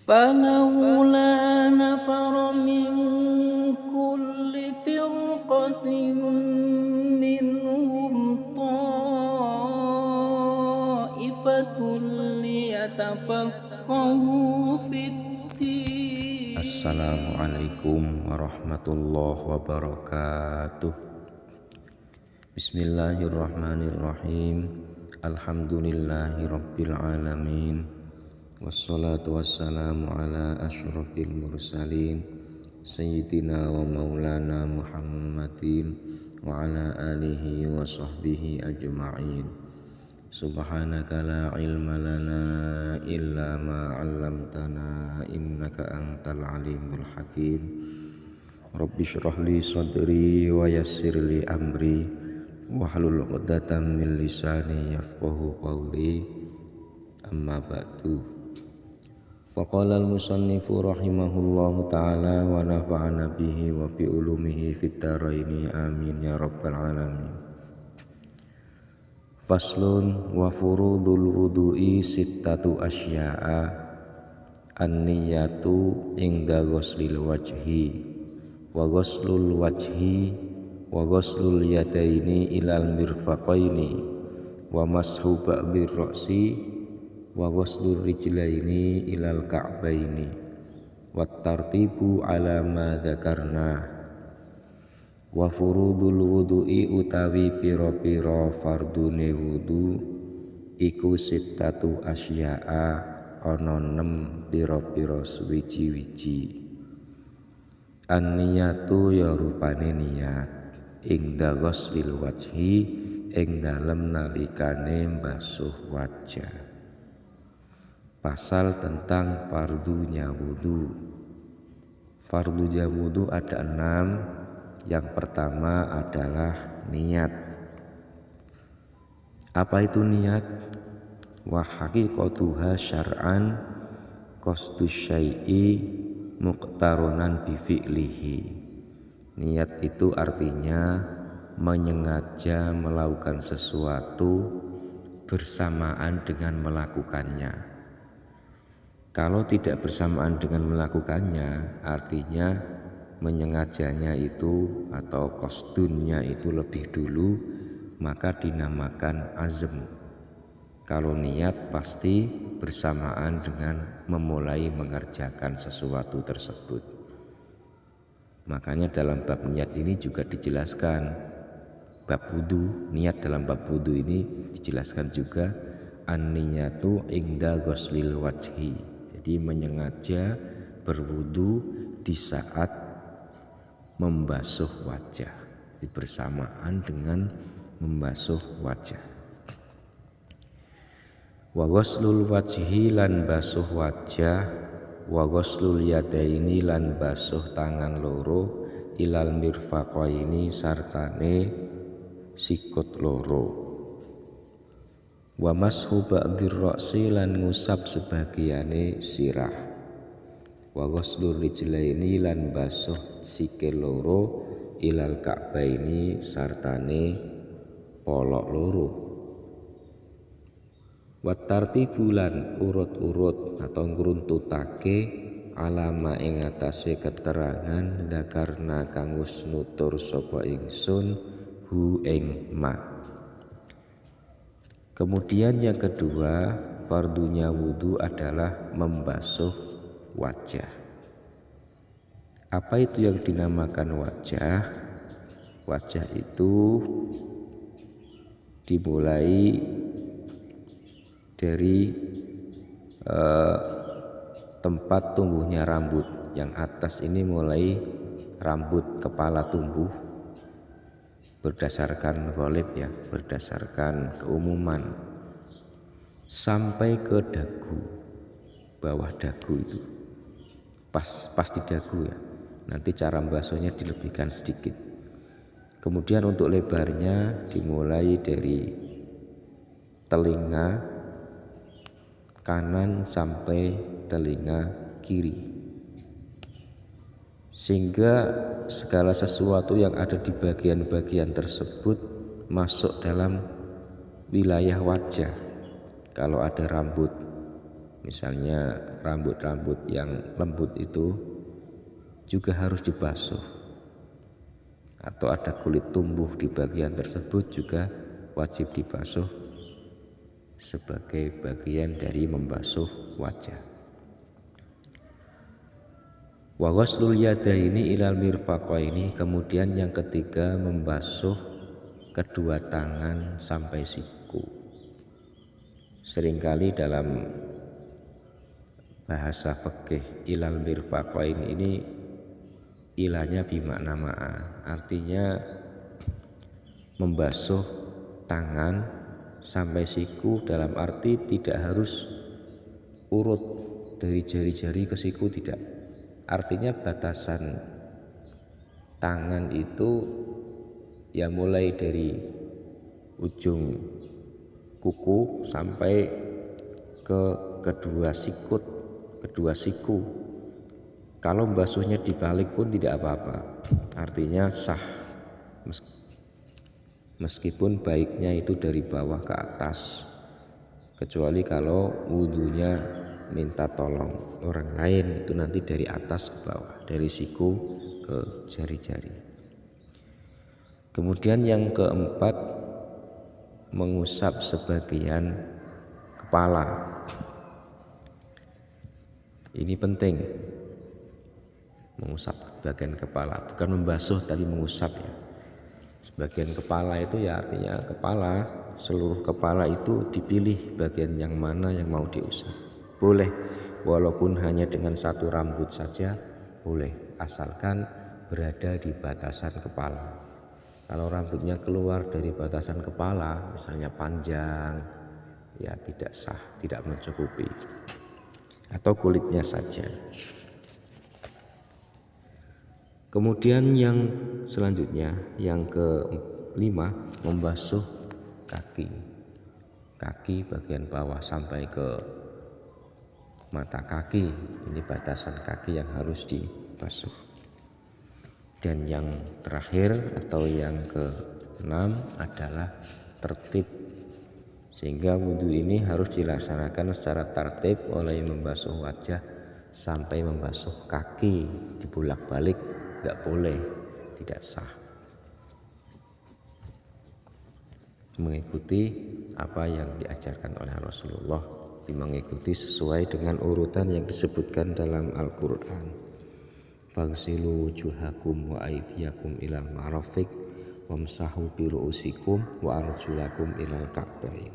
فلولا نفر من كل فرقة منهم طائفة ليتفقهوا في الدين. Assalamualaikum warahmatullahi wabarakatuh. Bismillahirrahmanirrahim. Alhamdulillahi rabbil alamin. Wassalatu wassalamu ala asyrafil mursalin Sayyidina wa maulana Muhammadin wa ala alihi wa sahbihi ajma'in. Subhanaka la ilma lana illa ma 'allamtana innaka antal alimul hakim. Rabbi shrah li sadri wa yassir li amri wahlul 'uqdatam min lisani yafqahu qawli. Amma ba'du. Faqala al-musannifu rahimahullahu ta'ala wa nafa'ana bihi wa bi ulumihi fid dharaini amin ya rabbal alamin. Faslun wa furudul wudu'i sittatu asya'a an-niyatu inda ghuslil wajhi wa ghuslul wajhi wa ghuslul yadaini ilal mirfaqaini wa mashu ba'dir ra'si wa ghuslul rijlaini ilal ka'baini wat tartibu ala ma dzakarna. Wa furudul wudu'i utawi pira-pira fardune wudu iku sittatu asya'a ana 6 pira-pira suwiji-wiji. An-niyatu ya rupane niat ingda ghuslil wajhi ing dalem nalikane mbasuh wajah. Pasal tentang fardunya wudu. Fardunya wudu ada 6. Yang pertama adalah niat. Apa itu niat? Wa haqiqatuha syar'an qasdus syai'i muqtaronan bi fi'lihi. Niat itu artinya menyengaja melakukan sesuatu bersamaan dengan melakukannya. Kalau tidak bersamaan dengan melakukannya, artinya menyengajanya itu atau qasdunnya itu lebih dulu, maka dinamakan azm. Kalau niat pasti bersamaan dengan memulai mengerjakan sesuatu tersebut. Makanya dalam bab niat ini juga dijelaskan, bab wudu, niat dalam bab wudu ini dijelaskan juga an-niyatu ingda ghuslil wajhi. Jadi menyengaja berwudu di saat membasuh wajah, bersamaan dengan membasuh wajah. Wa ghuslul wajhi lan basuh wajah, wa ghuslul yadaini lan basuh tangan loro, ilal mirfaqaini sartane sikut loro. Wa mashu ba'dir ra'si lan ngusap sebagiane sirah. Wa ghuslur rijlaini lan basuh sikil loro, ilal ka'baini sartane polok loro. Wat tartibu lan urut-urut atau ngruntutake alama ing atase keterangan dzakarna kang wis nutur sapa ingsun hu ing ma. Kemudian yang kedua, fardunya wudu adalah membasuh wajah. Apa itu yang dinamakan wajah? Wajah itu dimulai dari tempat tumbuhnya rambut. Yang atas ini mulai rambut kepala tumbuh berdasarkan ghalib ya, berdasarkan keumuman, sampai ke dagu, bawah dagu itu pas di dagu ya. Nanti cara membasuhnya dilebihkan sedikit. Kemudian untuk lebarnya dimulai dari telinga kanan sampai telinga kiri, sehingga segala sesuatu yang ada di bagian-bagian tersebut masuk dalam wilayah wajah. Kalau ada rambut Misalnya rambut-rambut yang lembut itu juga harus dibasuh, atau ada kulit tumbuh di bagian tersebut juga wajib dibasuh sebagai bagian dari membasuh wajah. Wa ghuslul yadaini ilal mirfaqaini, kemudian yang ketiga membasuh kedua tangan sampai siku. Seringkali dalam bahasa fikih ilal mirfaqain ini ilahnya bimakna ma'a, artinya membasuh tangan sampai siku dalam arti tidak harus urut dari jari-jari ke siku, tidak. Artinya batasan tangan itu ya mulai dari ujung kuku sampai ke kedua siku. Kalau membasuhnya dibalik pun tidak apa-apa, artinya sah, meskipun baiknya itu dari bawah ke atas, kecuali kalau wudhunya minta tolong orang lain, itu nanti dari atas ke bawah, dari siku ke jari-jari. Kemudian yang keempat, mengusap sebagian kepala. Ini penting, mengusap bagian kepala, bukan membasuh tapi mengusap ya. Sebagian kepala itu ya artinya kepala, seluruh kepala itu dipilih bagian yang mana yang mau diusap. Boleh, walaupun hanya dengan satu rambut saja boleh, asalkan berada di batasan kepala. Kalau rambutnya keluar dari batasan kepala, misalnya panjang, ya tidak sah, tidak mencukupi. Atau kulitnya saja. Kemudian yang selanjutnya, yang kelima, membasuh kaki bagian bawah sampai ke mata kaki. Ini batasan kaki yang harus dibasuh. Dan yang terakhir atau yang keenam adalah tertib, sehingga wudhu ini harus dilaksanakan secara tertib, oleh membasuh wajah sampai membasuh kaki, dibolak-balik tidak boleh, tidak sah. Mengikuti apa yang diajarkan oleh Rasulullah, mengikuti sesuai dengan urutan yang disebutkan dalam Al-Quran. Faghsilu wujuhakum wa aydiyakum ilal marafiq wamsahu bi ru'usikum wa arjulakum ilal ka'bayn.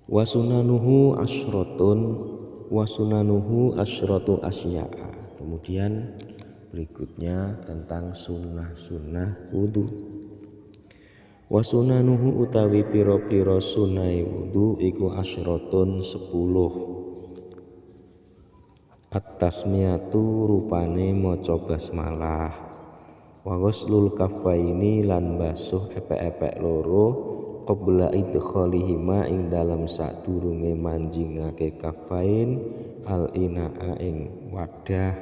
Wa sunanuhu asyratu asya'a. Kemudian berikutnya tentang sunnah-sunnah wudu. Wa sunanuhu utawi pira-pira sunai wudu iku asyratun 10. At-tasmiyatu rupane maca basmalah, wa ghuslul kaffaini lan basuh epek-epek loro, qabla idkhalihima ing dalam sadurunge manjingake kafain al-ina'a ing wadah.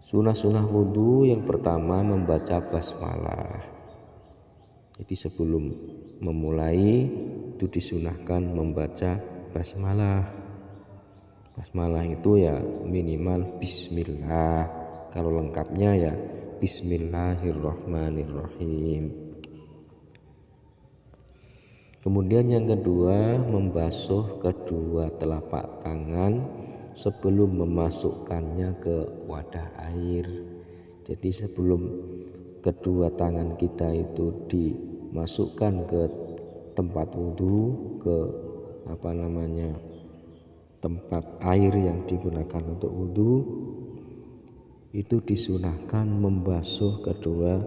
Sunah-sunah wudu yang pertama membaca basmalah. Jadi sebelum memulai itu disunahkan membaca basmalah. Basmalah itu ya minimal bismillah, kalau lengkapnya ya bismillahirrahmanirrahim. Kemudian yang kedua, membasuh kedua telapak tangan sebelum memasukkannya ke wadah air. Jadi sebelum kedua tangan kita itu dimasukkan ke tempat wudhu, ke tempat air yang digunakan untuk wudhu, itu disunahkan membasuh kedua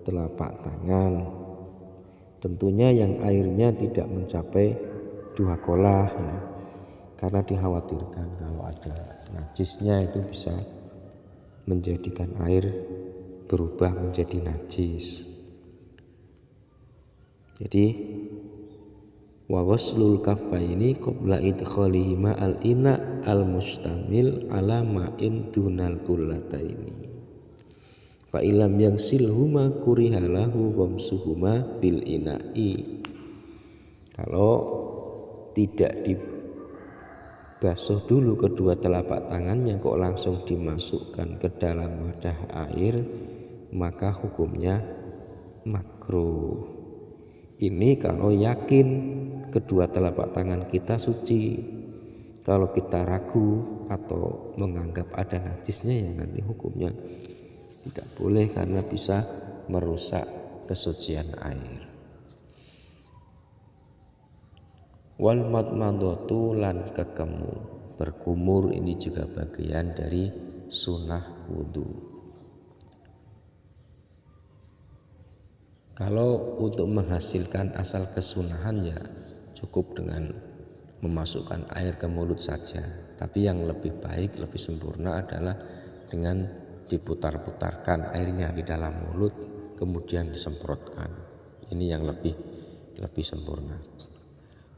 telapak tangan. Tentunya yang airnya tidak mencapai 2 kolah ya, karena dikhawatirkan kalau ada najisnya itu bisa menjadikan air berubah menjadi najis. Jadi wa ghuslul kaffaini qabla idkhalihima al-ina al-mustamil ala ma'in dunal qullataini. Fa ilam yaghsilhuma kurihalahu ghamsuhuma bil ina'i. Kalau tidak dibasuh dulu kedua telapak tangannya kok langsung dimasukkan ke dalam wadah air, maka hukumnya makruh. Ini kalau yakin kedua telapak tangan kita suci. Kalau kita ragu atau menganggap ada najisnya, ya nanti hukumnya tidak boleh karena bisa merusak kesucian air. Wal madmadatu lan kekemu, berkumur ini juga bagian dari sunnah wudu. Kalau untuk menghasilkan asal kesunahan ya cukup dengan memasukkan air ke mulut saja. Tapi yang lebih baik, lebih sempurna adalah dengan diputar-putarkan airnya di dalam mulut kemudian disemprotkan. Ini yang lebih sempurna.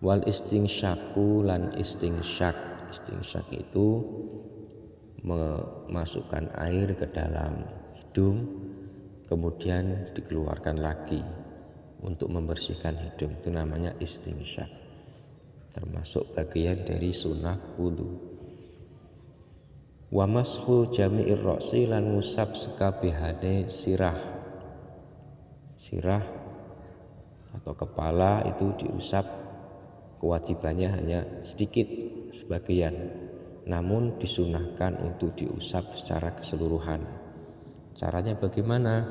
Wal istingsyaku lan istingsyak. Istingsyak itu memasukkan air ke dalam hidung kemudian dikeluarkan lagi untuk membersihkan hidung, itu namanya istingsyak, termasuk bagian dari sunnah wudu. Wa mashu jami'ir ra'si lan ngusap sekabehane sirah atau kepala itu diusap, kewajibannya hanya sedikit sebagian, namun disunahkan untuk diusap secara keseluruhan. Caranya bagaimana?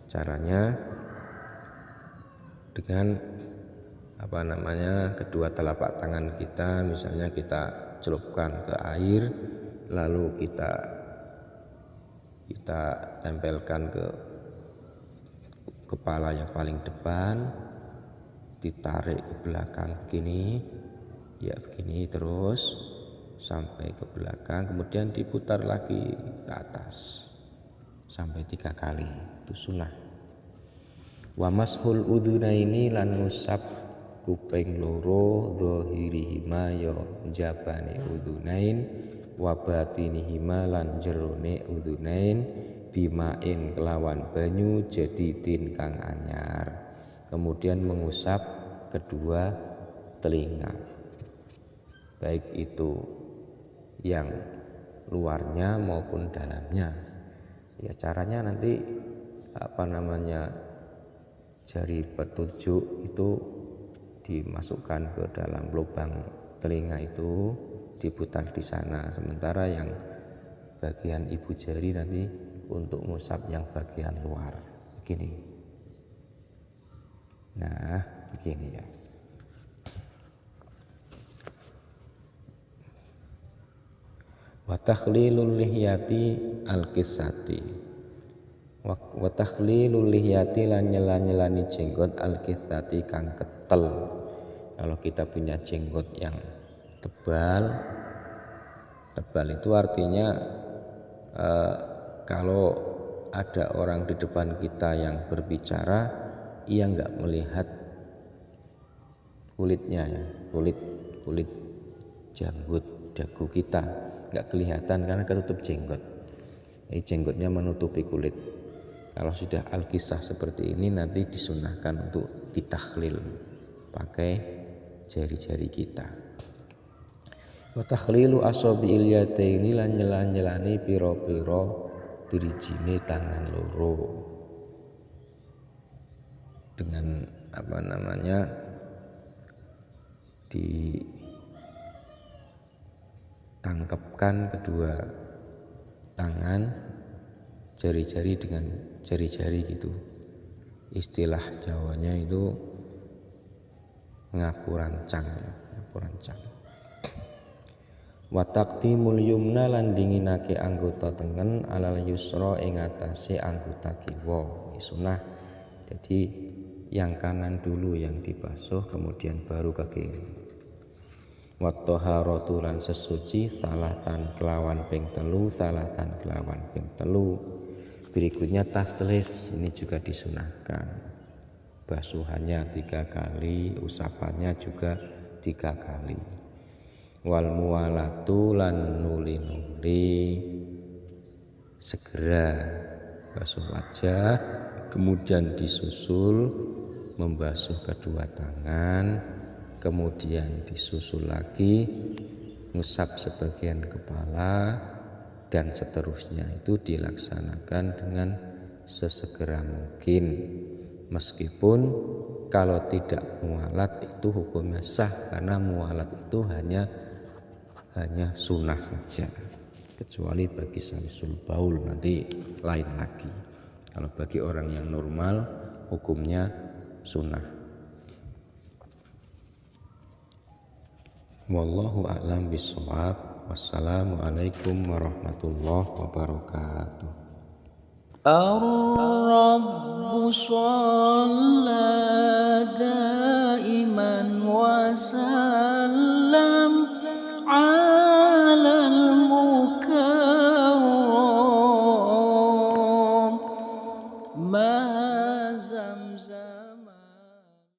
Caranya dengan kedua telapak tangan kita, misalnya kita celupkan ke air, lalu kita tempelkan ke kepala yang paling depan, ditarik ke belakang begini terus sampai ke belakang, kemudian diputar lagi ke atas sampai 3 kali, itu sunnah. Wa mashul udhunaini lan ngusap kuping loro, zahirihima ya jabane udhunain, wa batinihima lan jerone udhunain, bimain kelawan banyu jadidin kang anyar, kemudian mengusap kedua telinga, baik itu yang luarnya maupun dalamnya. Ya caranya nanti jari petunjuk itu dimasukkan ke dalam lubang telinga itu, diputar di sana, sementara yang bagian ibu jari nanti untuk ngusap yang bagian luar begini. Nah begini ya. Wa takhlilul lihyati al-qissati. Wa takhlilul lihyati lan nyela-nyelani jenggot al-qissati kang ketel. Kalau kita punya jenggot yang tebal itu artinya kalau ada orang di depan kita yang berbicara, ia enggak melihat kulitnya ya, kulit janggut dagu kita enggak kelihatan karena ketutup jenggot. Ini jenggotnya menutupi kulit. Kalau sudah al-qissah seperti ini nanti disunahkan untuk ditakhlil pakai jari-jari kita. Wa takhlilu asabi'il yadaini lan nyela-nyelani pira-pira dirijine tangan loro dengan ditangkapkan kedua tangan, jari-jari dengan jari-jari gitu. Istilah Jawanya itu ngapurancang ya, ngapurancang. Wa taqdimul yumna lan dinginake anggota tengen alal yusra ing atase anggota kiwa. Sunah. Jadi yang kanan dulu yang dibasuh kemudian baru ke kiri. Wa taharatu lan sesuci salatan kelawan ping telu, salatan kelawan ping telu. Berikutnya taslis, ini juga disunahkan. Basuhannya 3 kali, usapannya juga 3 kali. Wal muwalatu lan nuli-nuli, segera basuh wajah kemudian disusul membasuh kedua tangan, kemudian disusul lagi ngusap sebagian kepala, dan seterusnya. Itu dilaksanakan dengan sesegera mungkin, meskipun kalau tidak mualat itu hukumnya sah, karena mualat itu hanya sunnah saja, kecuali bagi salisul baul nanti lain lagi. Kalau bagi orang yang normal hukumnya sunnah. Wallahu a'lam bishawab. Wassalamualaikum warahmatullahi wabarakatuh. الرب صلى دائما وسلم